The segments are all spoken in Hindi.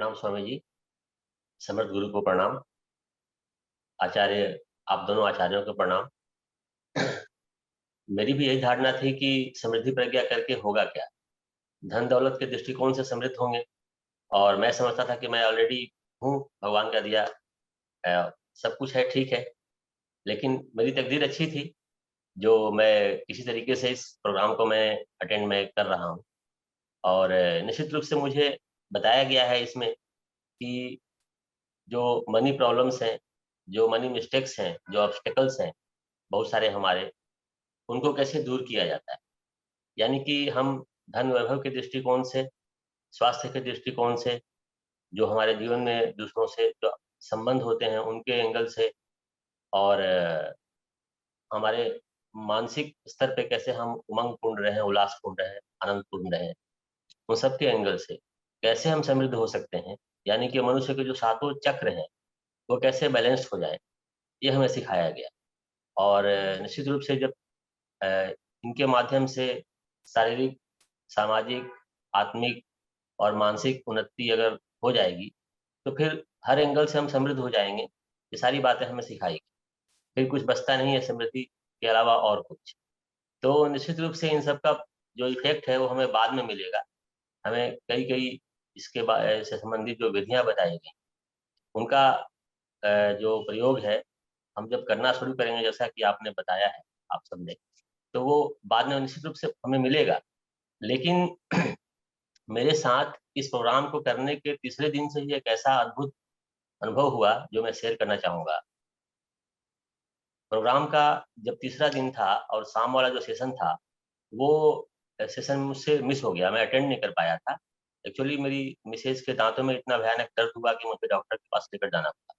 प्रणाम स्वामी जी। समर्थ गुरु को प्रणाम। आचार्य, आप दोनों आचार्यों को प्रणाम। मेरी भी यही धारणा थी कि समृद्धि प्रज्ञा करके होगा क्या। धन दौलत के दृष्टिकोण से समृद्ध होंगे, और मैं समझता था कि मैं ऑलरेडी हूँ, भगवान का दिया सब कुछ है, ठीक है। लेकिन मेरी तकदीर अच्छी थी, जो मैं किसी तरीके से इस प्रोग्राम को मैं अटेंड में कर रहा हूँ। और निश्चित रूप से मुझे बताया गया है इसमें कि जो मनी प्रॉब्लम्स हैं, जो मनी मिस्टेक्स हैं, जो ऑब्स्टेकल्स हैं बहुत सारे हमारे, उनको कैसे दूर किया जाता है। यानी कि हम धन वैभव के दृष्टिकोण से, स्वास्थ्य के दृष्टिकोण से, जो हमारे जीवन में दूसरों से जो संबंध होते हैं उनके एंगल से, और हमारे मानसिक स्तर पे कैसे हम उमंग पूर्ण रहें, उल्लास पूर्ण रहें, आनंद पूर्ण रहें, उन सब के एंगल से कैसे हम समृद्ध हो सकते हैं। यानी कि मनुष्य के जो सातों चक्र हैं वो कैसे बैलेंस्ड हो जाए, ये हमें सिखाया गया। और निश्चित रूप से जब अ, इनके माध्यम से शारीरिक, सामाजिक, आत्मिक और मानसिक उन्नति अगर हो जाएगी, तो फिर हर एंगल से हम समृद्ध हो जाएंगे। ये सारी बातें हमें सिखाई, फिर कुछ बचता नहीं है समृद्धि के अलावा और कुछ। तो निश्चित रूप से इन सब का जो इफेक्ट है वो हमें बाद में मिलेगा। हमें कई कई इसके से संबंधित जो विधियां बताई गई, उनका जो प्रयोग है, हम जब करना शुरू करेंगे, जैसा कि आपने बताया है, आप सबने, तो वो बाद में निश्चित रूप से हमें मिलेगा। लेकिन मेरे साथ इस प्रोग्राम को करने के तीसरे दिन से ही एक ऐसा अद्भुत अनुभव हुआ जो मैं शेयर करना चाहूंगा। प्रोग्राम का जब तीसरा दिन था और शाम वाला जो सेशन था, वो सेशन मुझसे मिस हो गया, मैं अटेंड नहीं कर पाया था। एक्चुअली मेरी मिसेज के दांतों में इतना भयानक दर्द हुआ कि मुझे डॉक्टर के पास लेकर जाना पड़ा,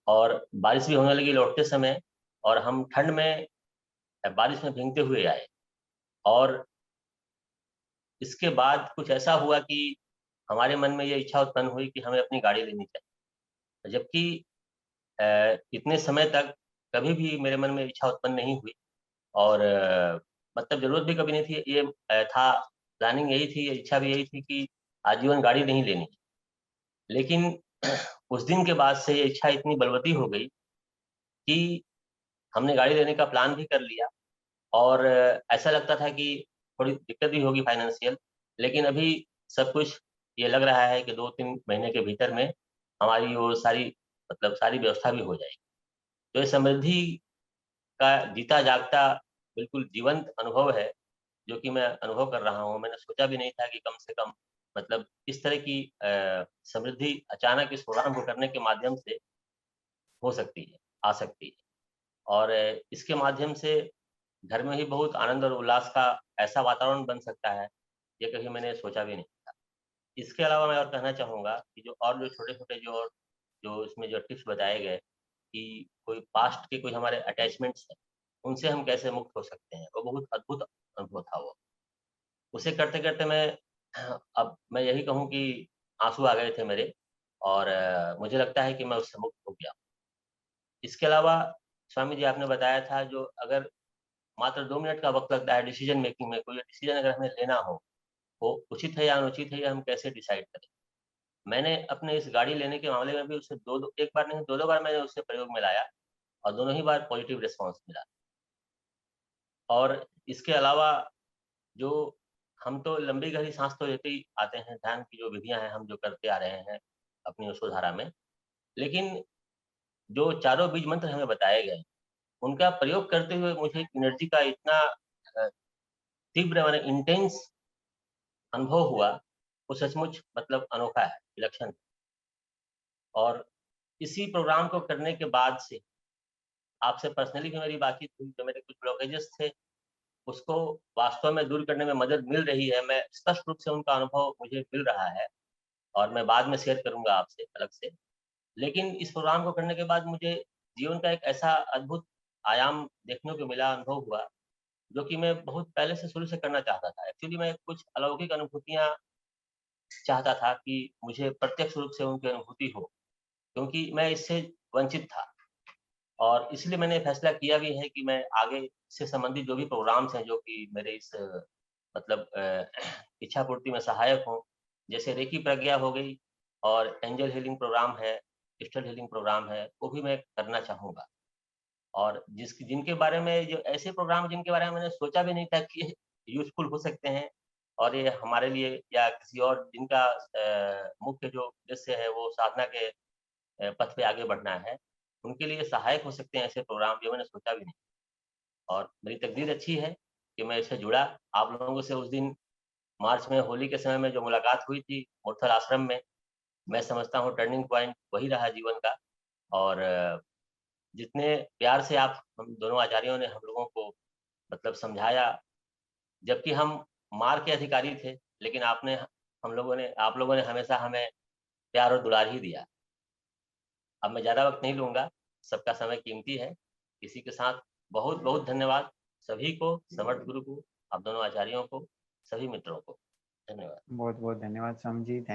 और बारिश भी होने लगी लौटते समय, और हम ठंड में बारिश में भीगते हुए आए। और इसके बाद कुछ ऐसा हुआ कि हमारे मन में ये इच्छा उत्पन्न हुई कि हमें अपनी गाड़ी लेनी चाहिए, जबकि इतने समय तक कभी भी मेरे मन में इच्छा उत्पन्न नहीं हुई। और मतलब जरूरत भी कभी नहीं थी, ये था, प्लानिंग यही थी, इच्छा भी यही थी कि आजीवन गाड़ी नहीं लेनी। लेकिन उस दिन के बाद से ये इच्छा इतनी बलवती हो गई कि हमने गाड़ी लेने का प्लान भी कर लिया। और ऐसा लगता था कि थोड़ी दिक्कत भी होगी फाइनेंशियल, लेकिन अभी सब कुछ ये लग रहा है कि 2-3 महीने के भीतर में हमारी वो सारी, मतलब सारी व्यवस्था भी हो जाएगी। तो ये समृद्धि का जीता जागता बिल्कुल जीवंत अनुभव है, जो कि मैं अनुभव कर रहा हूँ। मैंने सोचा भी नहीं था कि कम से कम, मतलब इस तरह की समृद्धि अचानक इस प्रोग्राम को करने के माध्यम से हो सकती है, आ सकती है। और इसके माध्यम से घर में ही बहुत आनंद और उल्लास का ऐसा वातावरण बन सकता है, ये कभी मैंने सोचा भी नहीं था। इसके अलावा मैं और कहना चाहूँगा कि जो और जो छोटे-छोटे जो और जो इसमें जो टिप्स बताए गए कि कोई पास्ट के कोई हमारे अटैचमेंट्स हैं, उनसे हम कैसे मुक्त हो सकते हैं, वो बहुत अद्भुत अनुभव था वो। उसे करते-करते मैं अब मैं यही कहूँ कि आँसू आ गए थे मेरे, और मुझे लगता है कि मैं उससे मुक्त हो गया। इसके अलावा स्वामी जी, आपने बताया था जो अगर मात्र 2 मिनट का वक़्त लगता है डिसीज़न मेकिंग में, कोई डिसीज़न अगर हमें लेना हो, वो उचित है या अनुचित है, ये हम कैसे डिसाइड करें? मैंने अपने इस गाड़ी लेने के मामले में भी उसे 2-2 एक बार नहीं 2-2 बार मैंने उसे प्रयोग में लाया, और दोनों ही बार पॉजिटिव रिस्पॉन्स मिला। और इसके अलावा जो हम तो लंबी गहरी साँस तो लेते ही आते हैं, ध्यान की जो विधियाँ हैं हम जो करते आ रहे हैं अपनी यशोधारा में। लेकिन जो चारों बीज मंत्र हमें बताए गए, उनका प्रयोग करते हुए मुझे एनर्जी का इतना तीव्र माने इंटेंस अनुभव हुआ, वो सचमुच मतलब अनोखा है, विलक्षण है। और इसी प्रोग्राम को करने के बाद से आपसे पर्सनली भी मेरी बातचीत हुई, जो मेरे कुछ ब्लॉकेजेस थे, उसको वास्तव में दूर करने में मदद मिल रही है। मैं स्पष्ट रूप से उनका अनुभव मुझे मिल रहा है, और मैं बाद में शेयर करूँगा आपसे अलग से। लेकिन इस प्रोग्राम को करने के बाद मुझे जीवन का एक ऐसा अद्भुत आयाम देखने को मिला, अनुभव हुआ, जो कि मैं बहुत पहले से शुरू से करना चाहता था। एक्चुअली मैं कुछ अलौकिक अनुभूतियाँ चाहता था कि मुझे प्रत्यक्ष रूप से उनकी अनुभूति हो, क्योंकि मैं इससे वंचित था। और इसलिए मैंने फैसला किया भी है कि मैं आगे इससे संबंधित जो भी प्रोग्राम्स हैं, जो कि मेरे इस मतलब इच्छा पूर्ति में सहायक हों, जैसे रेकी प्रज्ञा हो गई, और एंजल हीलिंग प्रोग्राम है, क्रिस्टल हीलिंग प्रोग्राम है, वो भी मैं करना चाहूँगा। और जिनके बारे में जो ऐसे प्रोग्राम जिनके बारे में मैंने सोचा भी नहीं था कि ये यूज़फुल हो सकते हैं और ये हमारे लिए या किसी और जिनका मुख्य जो उद्देश्य है वो साधना के पथ पे आगे बढ़ना है, उनके लिए सहायक हो सकते हैं ऐसे प्रोग्राम जो मैंने सोचा भी नहीं। और मेरी तकदीर अच्छी है कि मैं इससे जुड़ा। आप लोगों से उस दिन मार्च में होली के समय में जो मुलाकात हुई थी मुरथल आश्रम में, मैं समझता हूँ टर्निंग पॉइंट वही रहा जीवन का। और जितने प्यार से आप हम दोनों आचार्यों ने हम लोगों को मतलब समझाया, जबकि हम मार के अधिकारी थे, लेकिन आप लोगों ने हमेशा हमें प्यार और दुलार ही दिया। अब मैं ज़्यादा वक़्त नहीं लूँगा, सबका समय कीमती है। इसी के साथ बहुत-बहुत धन्यवाद सभी को, समर्थ गुरु को, आप दोनों आचार्यों को, सभी मित्रों को। धन्यवाद। बहुत बहुत धन्यवाद स्वामी जी, थैंक